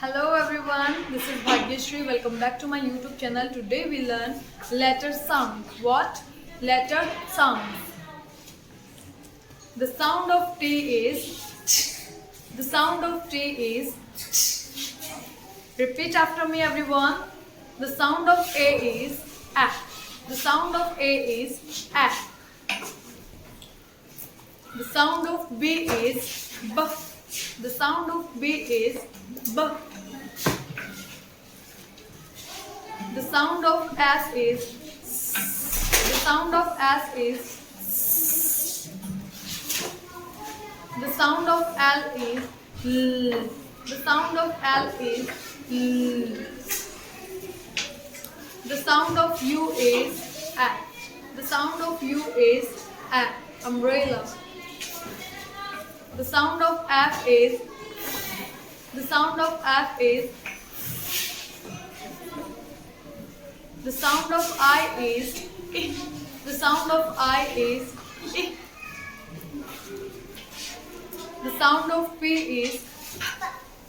Hello everyone, this is Bhagyashree. Welcome back to my YouTube channel. Today we learn letter sound. What? Letter sounds. The sound of T is. The sound of T is. Repeat after me everyone. The sound of A is A. The sound of A is A. The sound of B is B. The sound of B is B. The sound of S is S. The sound of S is S. The sound of L is L. The sound of L is L. The sound of U is A. The sound of U is A. Umbrella. The sound of F is. The sound of F is. The sound of I is I. The sound of I is I. The sound of P is.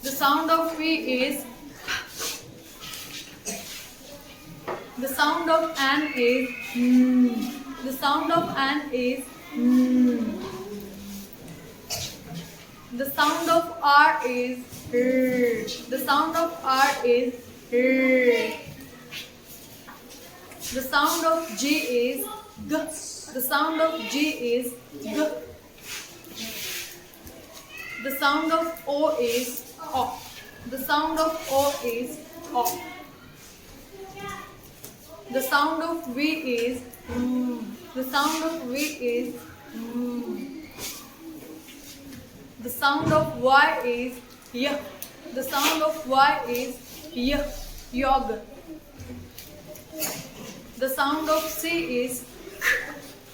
The sound of P is. The sound of N is N. The sound of N is N. The sound of R is R. The sound of R is R. The sound of G is G. The sound of G is G. The sound of O is O. The sound of O is O. The sound of V is V. The sound of V is V. The sound of Y is Y. The sound of Y is Y. Yogurt. The sound of C is K.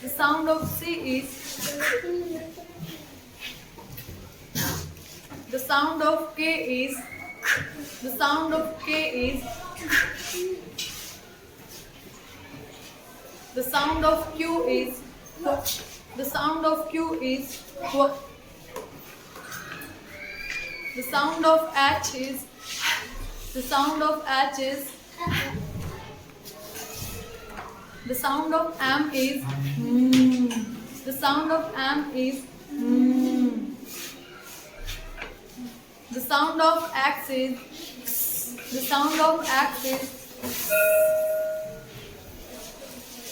The sound of C is K. The sound of K is K. The sound of K is K. The sound of Q is Q. The sound of Q is Q. The sound of H is. The sound of H is. The sound of M is M. The sound of M is M. The sound of X is X. The sound of X is X.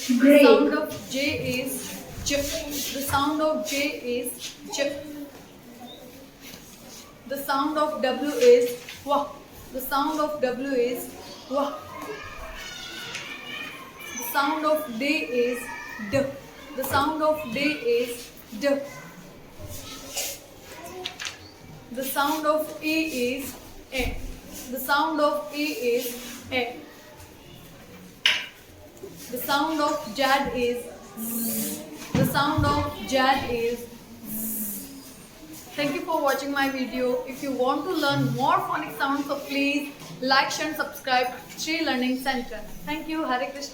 The sound of J is J. The sound of J is J. The sound of W is W. The sound of W is W. The sound of D is D. The sound of D is D. The sound of E is A. The sound of E is A. The sound of Z is Z. The sound of Z is Z. Thank you for watching my video. If you want to learn more phonic sounds, so please like, share and subscribe Sri Learning Center. Thank you. Hare Krishna.